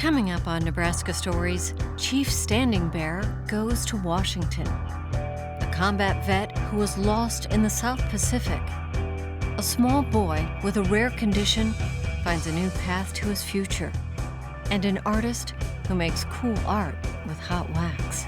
Coming up on Nebraska Stories, Chief Standing Bear goes to Washington. A combat vet who was lost in the South Pacific. A small boy with a rare condition finds a new path to his future. And an artist who makes cool art with hot wax.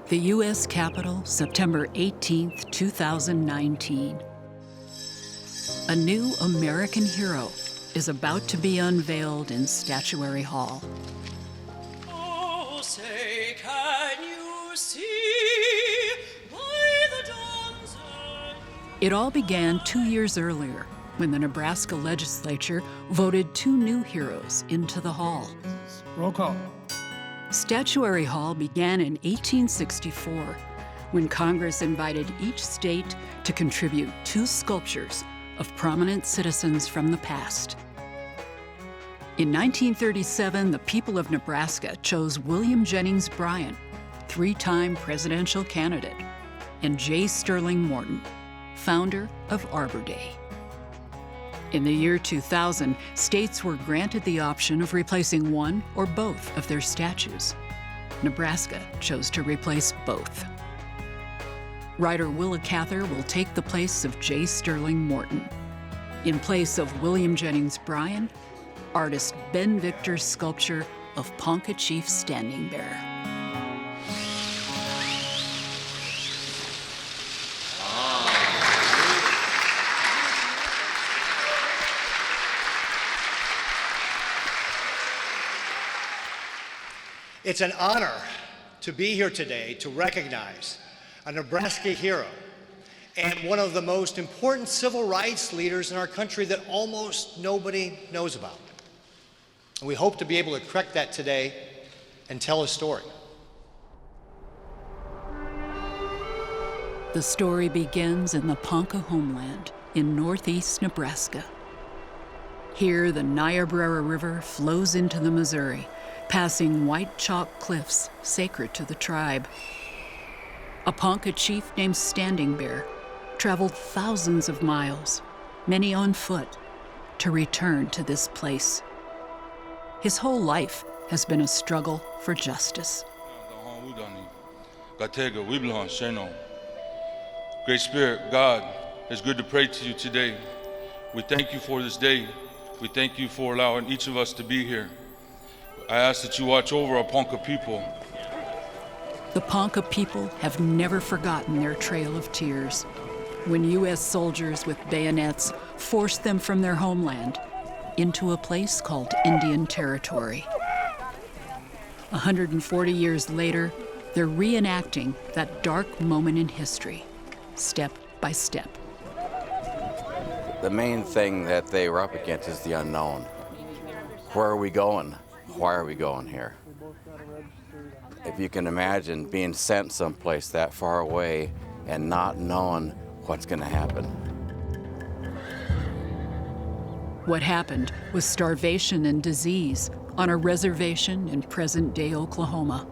The U.S. Capitol, September 18, 2019. A new American hero is about to be unveiled in Statuary Hall. Oh, say, can you see by the dawn's early... It all began 2 years earlier when the Nebraska legislature voted 2 new heroes into the hall. Roll call. Statuary Hall began in 1864 when Congress invited each state to contribute 2 sculptures of prominent citizens from the past. In 1937, the people of Nebraska chose William Jennings Bryan, 3-time presidential candidate, and J. Sterling Morton, founder of Arbor Day. In the year 2000, states were granted the option of replacing one or both of their statues. Nebraska chose to replace both. Writer Willa Cather will take the place of J. Sterling Morton. In place of William Jennings Bryan, artist Ben Victor's sculpture of Ponca Chief Standing Bear. It's an honor to be here today to recognize a Nebraska hero and one of the most important civil rights leaders in our country that almost nobody knows about. And we hope to be able to correct that today and tell his story. The story begins in the Ponca homeland in northeast Nebraska. Here, the Niobrara River flows into the Missouri, passing white chalk cliffs sacred to the tribe. A Ponca chief named Standing Bear traveled thousands of miles, many on foot, to return to this place. His whole life has been a struggle for justice. Great Spirit, God, it's good to pray to you today. We thank you for this day. We thank you for allowing each of us to be here. I ask that you watch over our Ponca people. The Ponca people have never forgotten their trail of tears when U.S. soldiers with bayonets forced them from their homeland into a place called Indian Territory. 140 years later, they're reenacting that dark moment in history, step by step. The main thing that they were up against is the unknown. Where are we going? Why are we going here? If you can imagine being sent someplace that far away and not knowing what's going to happen. What happened was starvation and disease on a reservation in present-day Oklahoma.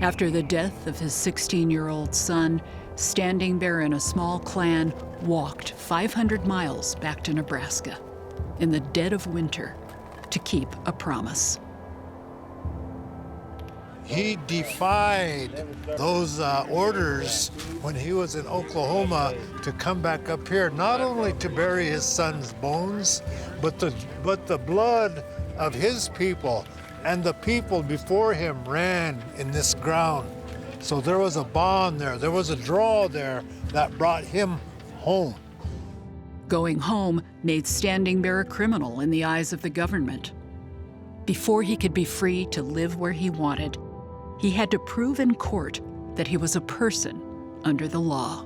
After the death of his 16-year-old son, Standing Bear and a small clan walked 500 miles back to Nebraska in the dead of winter to keep a promise. He defied those orders when he was in Oklahoma to come back up here, not only to bury his son's bones, but the blood of his people and the people before him ran in this ground. So there was a bond there, there was a draw there that brought him home. Going home made Standing Bear a criminal in the eyes of the government. Before he could be free to live where he wanted, he had to prove in court that he was a person under the law.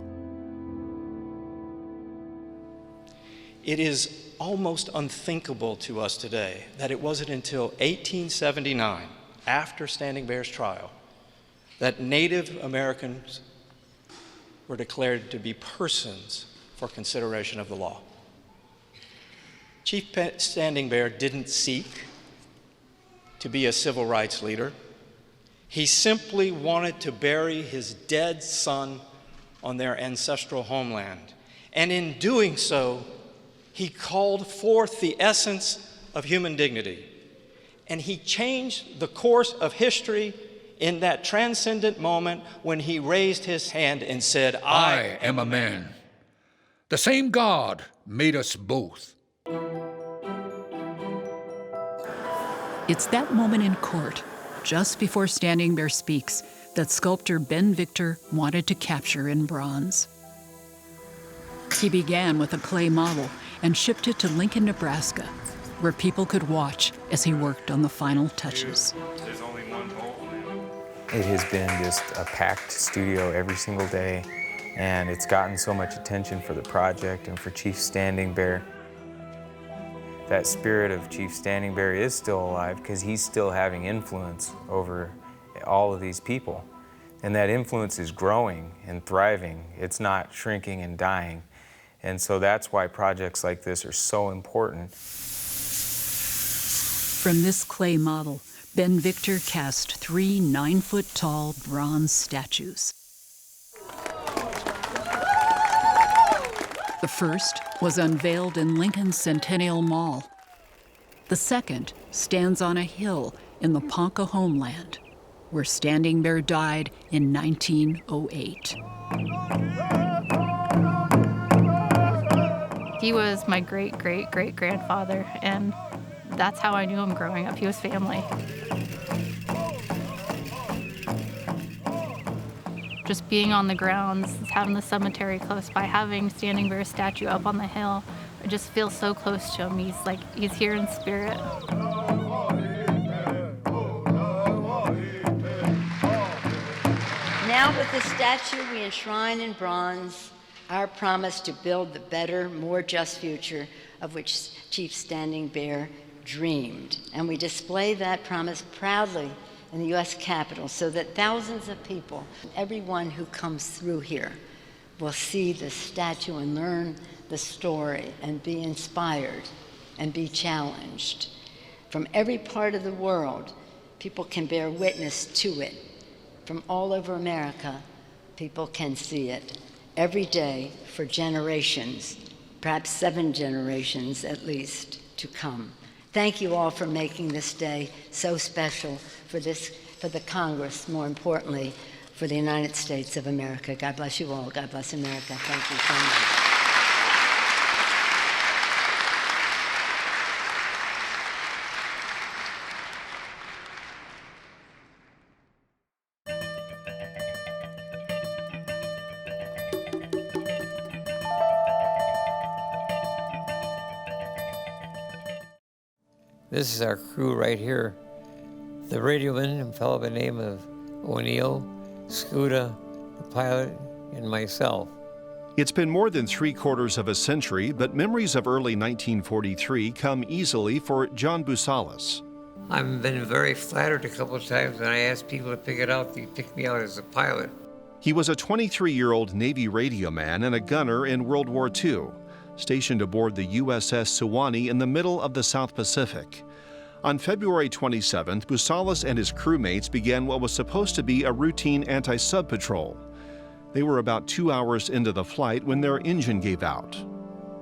It is almost unthinkable to us today that it wasn't until 1879 after Standing Bear's trial that Native Americans were declared to be persons for consideration of the law. Chief Standing Bear didn't seek to be a civil rights leader. He simply wanted to bury his dead son on their ancestral homeland. And in doing so, he called forth the essence of human dignity. And he changed the course of history in that transcendent moment when he raised his hand and said, I am a man. The same God made us both. It's that moment in court, just before Standing Bear speaks, that sculptor Ben Victor wanted to capture in bronze. He began with a clay model and shipped it to Lincoln, Nebraska, where people could watch as he worked on the final touches. It has been just a packed studio every single day, and it's gotten so much attention for the project and for Chief Standing Bear. That spirit of Chief Standing Bear is still alive because he's still having influence over all of these people. And that influence is growing and thriving. It's not shrinking and dying. And so that's why projects like this are so important. From this clay model, Ben Victor cast 3 9-foot-tall bronze statues. The first was unveiled in Lincoln's Centennial Mall. The second stands on a hill in the Ponca homeland, where Standing Bear died in 1908. He was my great-great-great-grandfather, and that's how I knew him growing up. He was family. Just being on the grounds, having the cemetery close by, having Standing Bear's statue up on the hill, I just feel so close to him. He's here in spirit. Now with the statue we enshrine in bronze our promise to build the better, more just future of which Chief Standing Bear dreamed. And we display that promise proudly in the U.S. Capitol so that thousands of people, everyone who comes through here, will see the statue and learn the story and be inspired and be challenged. From every part of the world, people can bear witness to it. From all over America, people can see it every day for generations, perhaps 7 generations at least to come. Thank you all for making this day so special for the Congress, more importantly, for the United States of America. God bless you all. God bless America. Thank you so much. This is our crew right here. The radioman, a fellow by the name of O'Neill, Scuda, the pilot, and myself. It's been more than 3/4 of a century, but memories of early 1943 come easily for John Busalis. I've been very flattered a couple of times when I asked people to pick it out. They picked me out as a pilot. He was a 23-year-old Navy radioman and a gunner in World War II, stationed aboard the USS Sewanee in the middle of the South Pacific. On February 27th, Busalis and his crewmates began what was supposed to be a routine anti-sub patrol. They were about 2 hours into the flight when their engine gave out.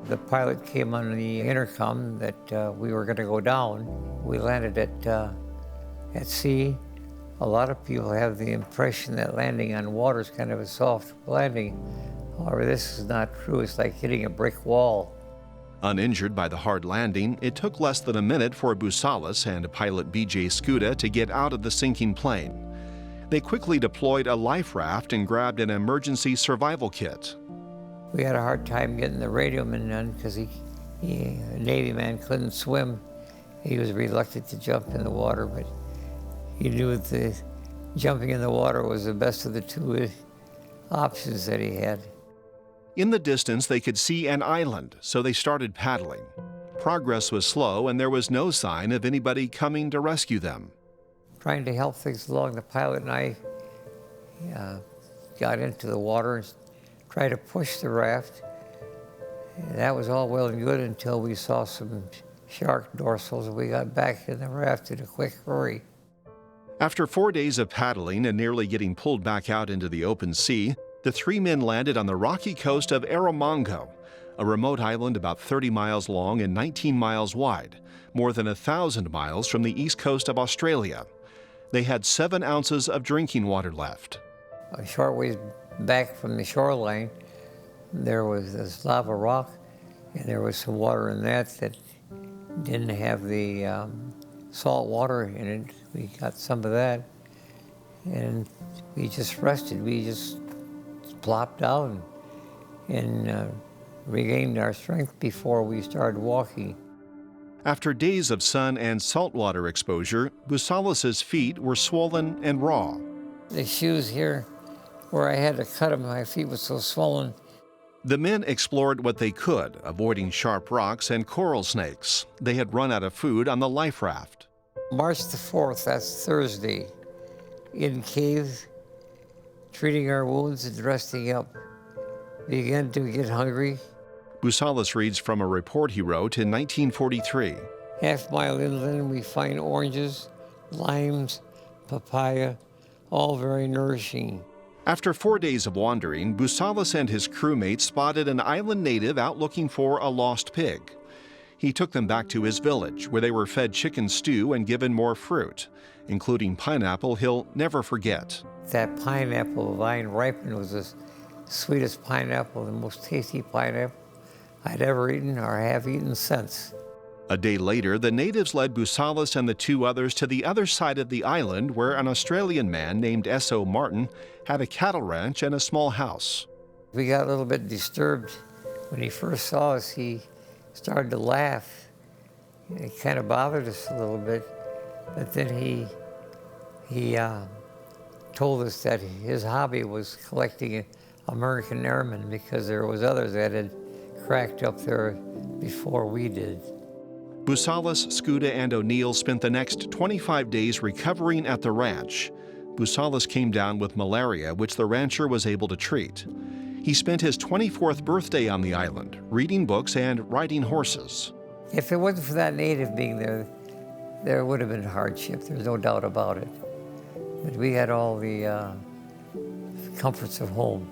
The pilot came on the intercom that we were going to go down. We landed at sea. A lot of people have the impression that landing on water is kind of a soft landing. However, this is not true. It's like hitting a brick wall. Uninjured by the hard landing, it took less than a minute for Busalis and pilot B.J. Scuda to get out of the sinking plane. They quickly deployed a life raft and grabbed an emergency survival kit. We had a hard time getting the radioman done because a Navy man couldn't swim. He was reluctant to jump in the water, but he knew that jumping in the water was the best of the 2 options that he had. In the distance, they could see an island, so they started paddling. Progress was slow, and there was no sign of anybody coming to rescue them. trying to help things along. The pilot and I got into the water and tried to push the raft. And that was all well and good until we saw some shark dorsals, and we got back in the raft in a quick hurry. After 4 days of paddling and nearly getting pulled back out into the open sea, the three men landed on the rocky coast of Erromango, a remote island about 30 miles long and 19 miles wide, more than 1,000 miles from the east coast of Australia. They had 7 ounces of drinking water left. A short ways back from the shoreline, there was this lava rock, and there was some water in that didn't have the salt water in it. We got some of that, and we just rested. We just plopped down and regained our strength before we started walking. After days of sun and saltwater exposure, Busalis' feet were swollen and raw. The shoes here, where I had to cut them, my feet were so swollen. The men explored what they could, avoiding sharp rocks and coral snakes. They had run out of food on the life raft. March the 4th, that's Thursday, in cave, treating our wounds and resting up. Began to get hungry. Busalis reads from a report he wrote in 1943. Half-mile inland, we find oranges, limes, papaya, all very nourishing. After 4 days of wandering, Busalis and his crewmates spotted an island native out looking for a lost pig. He took them back to his village, where they were fed chicken stew and given more fruit, including pineapple he'll never forget. That pineapple vine ripened was the sweetest pineapple, the most tasty pineapple I'd ever eaten or have eaten since. A day later, the natives led Busalis and the 2 others to the other side of the island, where an Australian man named S.O. Martin had a cattle ranch and a small house. We got a little bit disturbed. When he first saw us, he started to laugh. It kind of bothered us a little bit, but then he told us that his hobby was collecting American airmen, because there was others that had cracked up there before we did. Busalis, Skuta, and O'Neill spent the next 25 days recovering at the ranch. Busalis came down with malaria, which the rancher was able to treat. He spent his 24th birthday on the island, reading books and riding horses. If it wasn't for that native being there, there would have been hardship. There's no doubt about it. But we had all the comforts of home.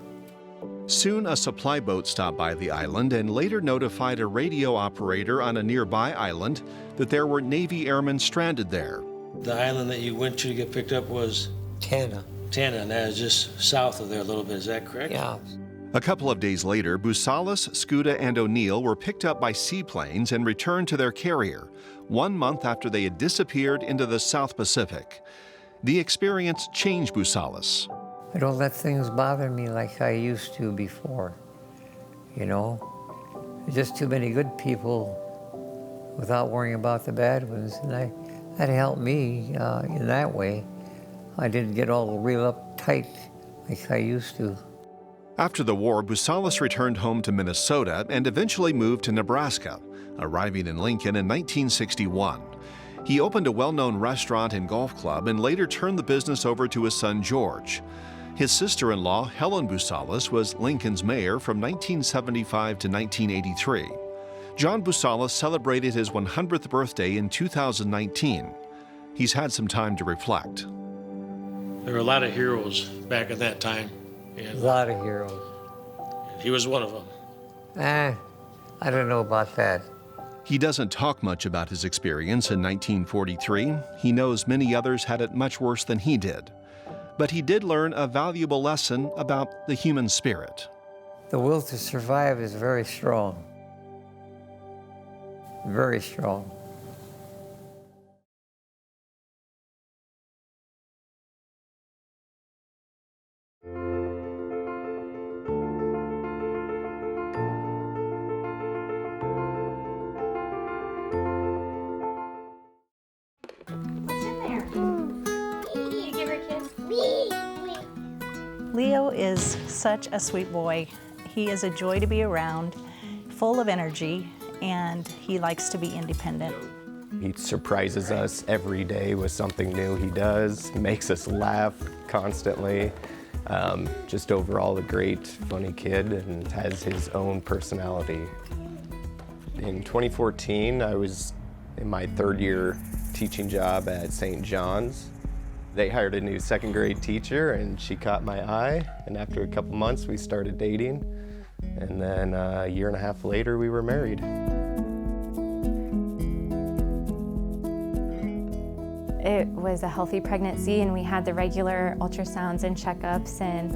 Soon, a supply boat stopped by the island and later notified a radio operator on a nearby island that there were Navy airmen stranded there. The island that you went to get picked up was? Tanna. Tanna, and that is just south of there a little bit, is that correct? Yeah. A couple of days later, Busalis, Skuta, and O'Neill were picked up by seaplanes and returned to their carrier, 1 month after they had disappeared into the South Pacific. The experience changed Busalis. I don't let things bother me like I used to before, you know? There's just too many good people without worrying about the bad ones, and that helped me in that way. I didn't get all real uptight like I used to. After the war, Busalis returned home to Minnesota and eventually moved to Nebraska, arriving in Lincoln in 1961. He opened a well-known restaurant and golf club and later turned the business over to his son, George. His sister-in-law, Helen Busalis, was Lincoln's mayor from 1975 to 1983. John Busalis celebrated his 100th birthday in 2019. He's had some time to reflect. There were a lot of heroes back at that time. A lot of heroes. He was one of them. I don't know about that. He doesn't talk much about his experience in 1943. He knows many others had it much worse than he did. But he did learn a valuable lesson about the human spirit. The will to survive is very strong. Very strong. Leo is such a sweet boy. He is a joy to be around, full of energy, and he likes to be independent. He surprises us every day with something new he does, makes us laugh constantly. Just overall a great, funny kid and has his own personality. In 2014, I was in my third year teaching job at St. John's. They hired a new second grade teacher and she caught my eye, and after a couple months we started dating, and then a year and a half later we were married. It was a healthy pregnancy and we had the regular ultrasounds and checkups, and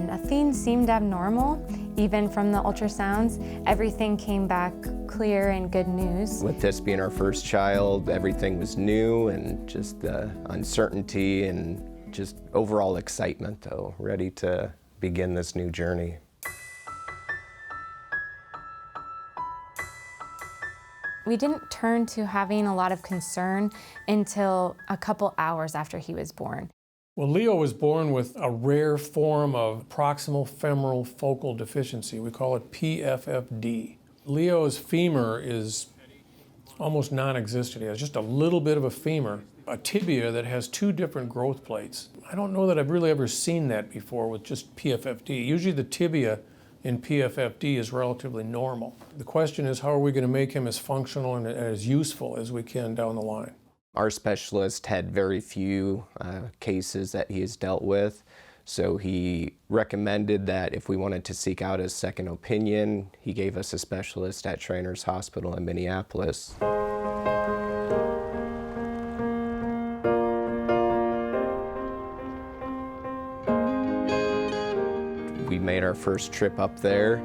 nothing seemed abnormal. Even from the ultrasounds, everything came back clear and good news. With this being our first child, everything was new, and just the uncertainty and just overall excitement though, ready to begin this new journey. We didn't turn to having a lot of concern until a couple hours after he was born. Well, Leo was born with a rare form of proximal femoral focal deficiency. We call it PFFD. Leo's femur is almost non-existent. He has just a little bit of a femur, a tibia that has two different growth plates. I don't know that I've really ever seen that before with just PFFD. Usually the tibia in PFFD is relatively normal. The question is, how are we going to make him as functional and as useful as we can down the line? Our specialist had very few cases that he has dealt with, so he recommended that if we wanted to seek out a second opinion, he gave us a specialist at Shriners Hospital in Minneapolis. We made our first trip up there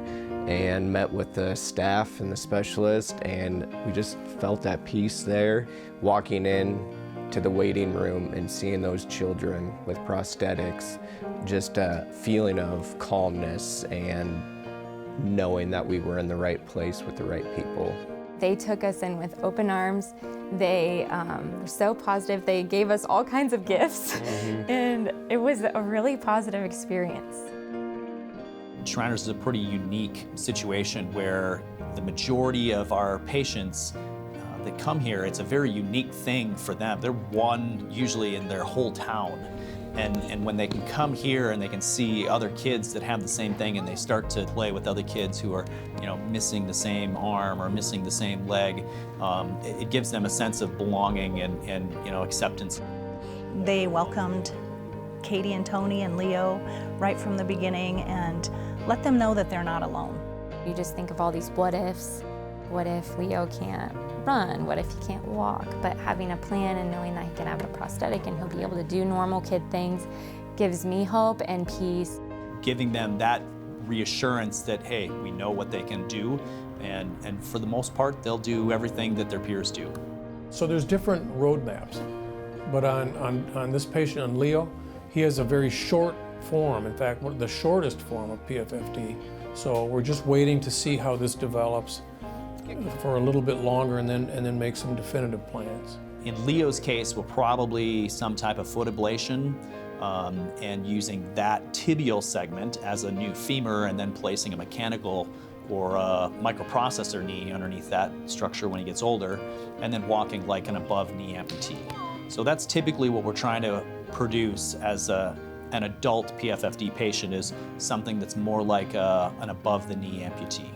and met with the staff and the specialist, and we just felt at peace there, walking in to the waiting room and seeing those children with prosthetics, just a feeling of calmness and knowing that we were in the right place with the right people. They took us in with open arms. They were so positive. They gave us all kinds of gifts, and it was a really positive experience. Shriners is a pretty unique situation where the majority of our patients that come here, it's a very unique thing for them. They're one usually in their whole town. And when they can come here and they can see other kids that have the same thing and they start to play with other kids who are, missing the same arm or missing the same leg, it gives them a sense of belonging and acceptance. They welcomed Katie and Tony and Leo right from the beginning and let them know that they're not alone. You just think of all these what ifs. What if Leo can't run? What if he can't walk? But having a plan and knowing that he can have a prosthetic and he'll be able to do normal kid things gives me hope and peace. Giving them that reassurance that, hey, we know what they can do, and for the most part, they'll do everything that their peers do. So there's different roadmaps, but on this patient, on Leo, he has a very short form, in fact, the shortest form of PFFD. So we're just waiting to see how this develops for a little bit longer and then make some definitive plans. In Leo's case, we'll probably some type of foot ablation and using that tibial segment as a new femur and then placing a mechanical or a microprocessor knee underneath that structure when he gets older, and then walking like an above knee amputee. So that's typically what we're trying to produce as an adult PFFD patient, is something that's more like an above the knee amputee.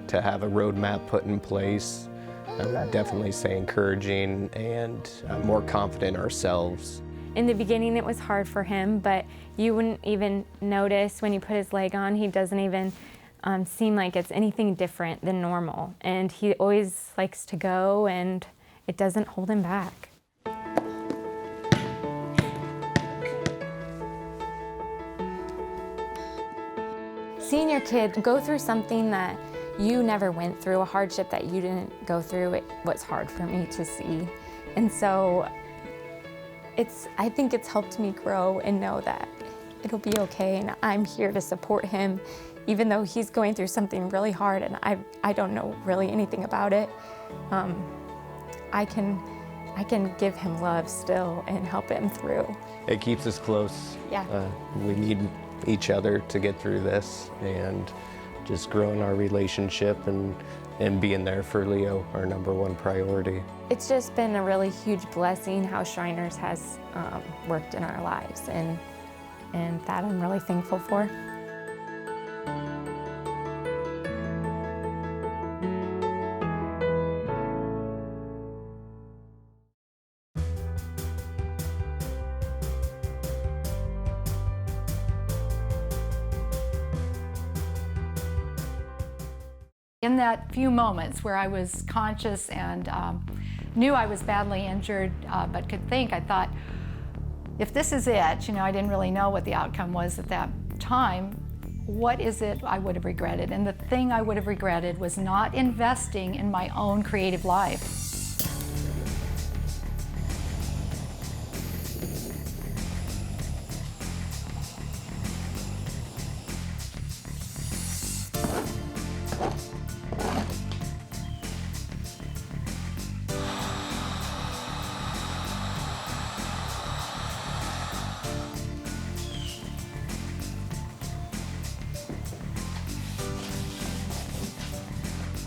To have a roadmap put in place, I would definitely say encouraging and more confident ourselves. In the beginning it was hard for him, but you wouldn't even notice when you put his leg on. He doesn't even seem like it's anything different than normal. And he always likes to go, and it doesn't hold him back. Seeing your kid go through something that you never went through, a hardship that you didn't go through, it was hard for me to see. And so I think it's helped me grow and know that it'll be okay, and I'm here to support him even though he's going through something really hard and I don't know really anything about it. I can give him love still and help him through. It keeps us close. Yeah. We need each other to get through this, and just growing our relationship and and being there for Leo, our #1 priority. It's just been a really huge blessing how Shriners has worked in our lives, and that I'm really thankful for. In that few moments where I was conscious and knew I was badly injured, but could think, I thought, if this is it, I didn't really know what the outcome was at that time, what is it I would have regretted? And the thing I would have regretted was not investing in my own creative life.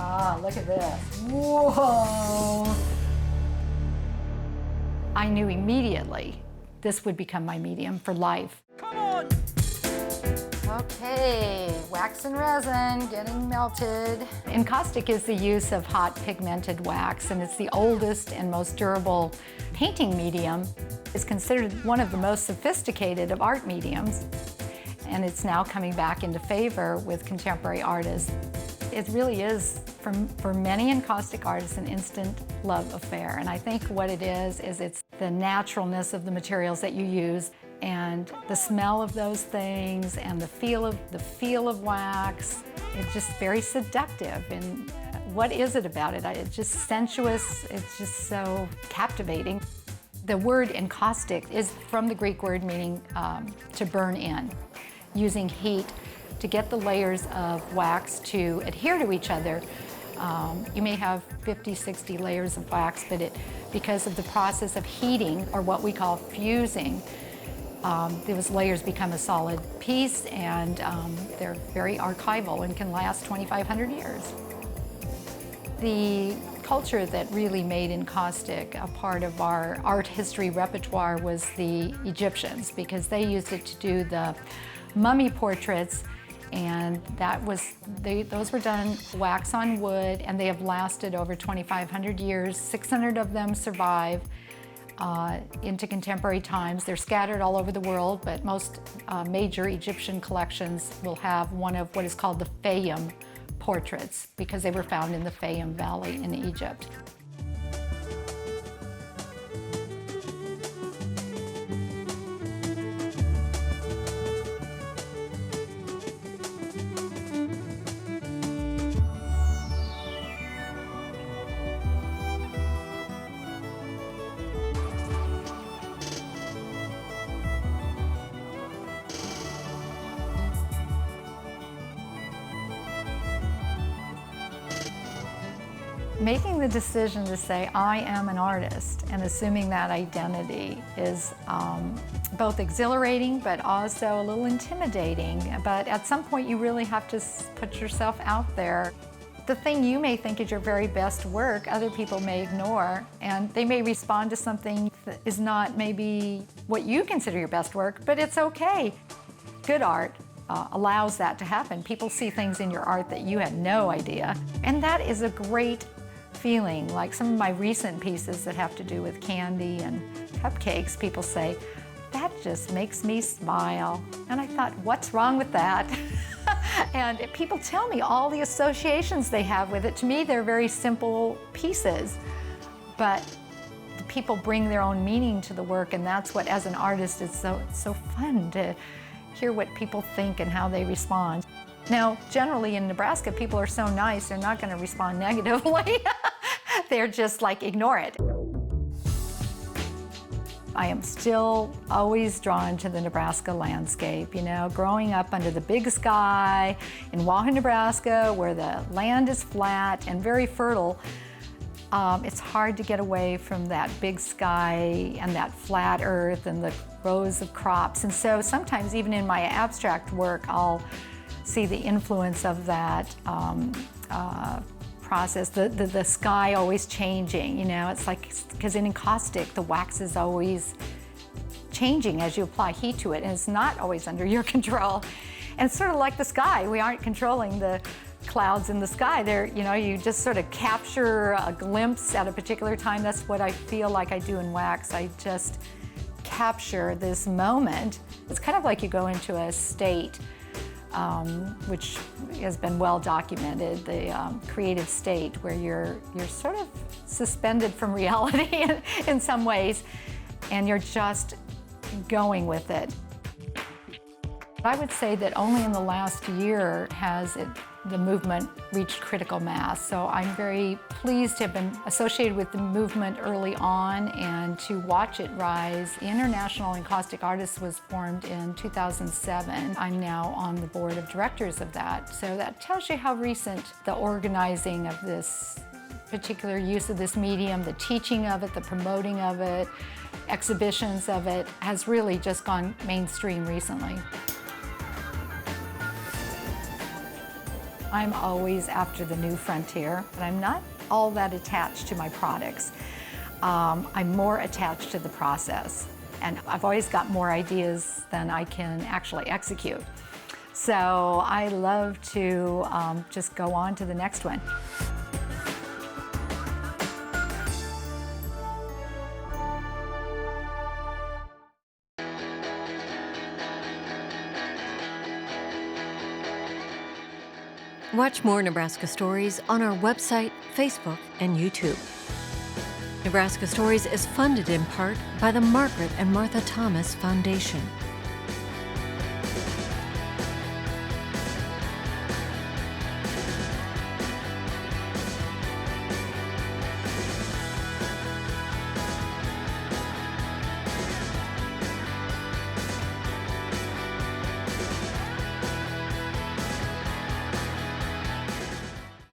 Ah, look at this. Whoa! I knew immediately this would become my medium for life. Come on! Okay, wax and resin getting melted. Encaustic is the use of hot pigmented wax, and it's the oldest and most durable painting medium. It's considered one of the most sophisticated of art mediums, and it's now coming back into favor with contemporary artists. It really is, for many encaustic artists, an instant love affair. And I think what it is it's the naturalness of the materials that you use, and the smell of those things, and the feel of wax. It's just very seductive. And what is it about it? It's just sensuous. It's just so captivating. The word encaustic is from the Greek word meaning to burn in, using heat to get the layers of wax to adhere to each other. You may have 50, 60 layers of wax, but because of the process of heating, or what we call fusing, those layers become a solid piece, and they're very archival and can last 2,500 years. The culture that really made encaustic a part of our art history repertoire was the Egyptians, because they used it to do the mummy portraits. And those were done wax on wood, and they have lasted over 2,500 years. 600 of them survive into contemporary times. They're scattered all over the world, but most major Egyptian collections will have one of what is called the Fayum portraits, because they were found in the Fayum Valley in Egypt. Making the decision to say, I am an artist, and assuming that identity is both exhilarating but also a little intimidating. But at some point you really have to put yourself out there. The thing you may think is your very best work, other people may ignore, and they may respond to something that is not maybe what you consider your best work, but it's okay. Good art allows that to happen. People see things in your art that you had no idea, and that is a great feeling. Like some of my recent pieces that have to do with candy and cupcakes, people say, that just makes me smile. And I thought, what's wrong with that? And people tell me all the associations they have with it. To me, they're very simple pieces, but the people bring their own meaning to the work, and that's what, as an artist, it's so fun to hear what people think and how they respond. Now, generally in Nebraska, people are so nice, they're not going to respond negatively. They're just like, ignore it. I am still always drawn to the Nebraska landscape. You know, growing up under the big sky in Wahoo, Nebraska, where the land is flat and very fertile, it's hard to get away from that big sky and that flat earth and the rows of crops. And so sometimes even in my abstract work, I'll see the influence of that process, the sky always changing, you know, it's like, because in encaustic, the wax is always changing as you apply heat to it, and it's not always under your control. And it's sort of like the sky. We aren't controlling the clouds in the sky. They're, you know, you just sort of capture a glimpse at a particular time. That's what I feel like I do in wax. I just capture this moment. It's kind of like you go into a state, which has been well documented, the creative state where you're sort of suspended from reality in some ways, and you're just going with it. I would say that only in the last year has the movement reached critical mass. So I'm very pleased to have been associated with the movement early on and to watch it rise. The International Encaustic Artists was formed in 2007. I'm now on the board of directors of that. So that tells you how recent the organizing of this particular use of this medium, the teaching of it, the promoting of it, exhibitions of it, has really just gone mainstream recently. I'm always after the new frontier, but I'm not all that attached to my products. I'm more attached to the process, and I've always got more ideas than I can actually execute. So I love to just go on to the next one. Watch more Nebraska Stories on our website, Facebook, and YouTube. Nebraska Stories is funded in part by the Margaret and Martha Thomas Foundation.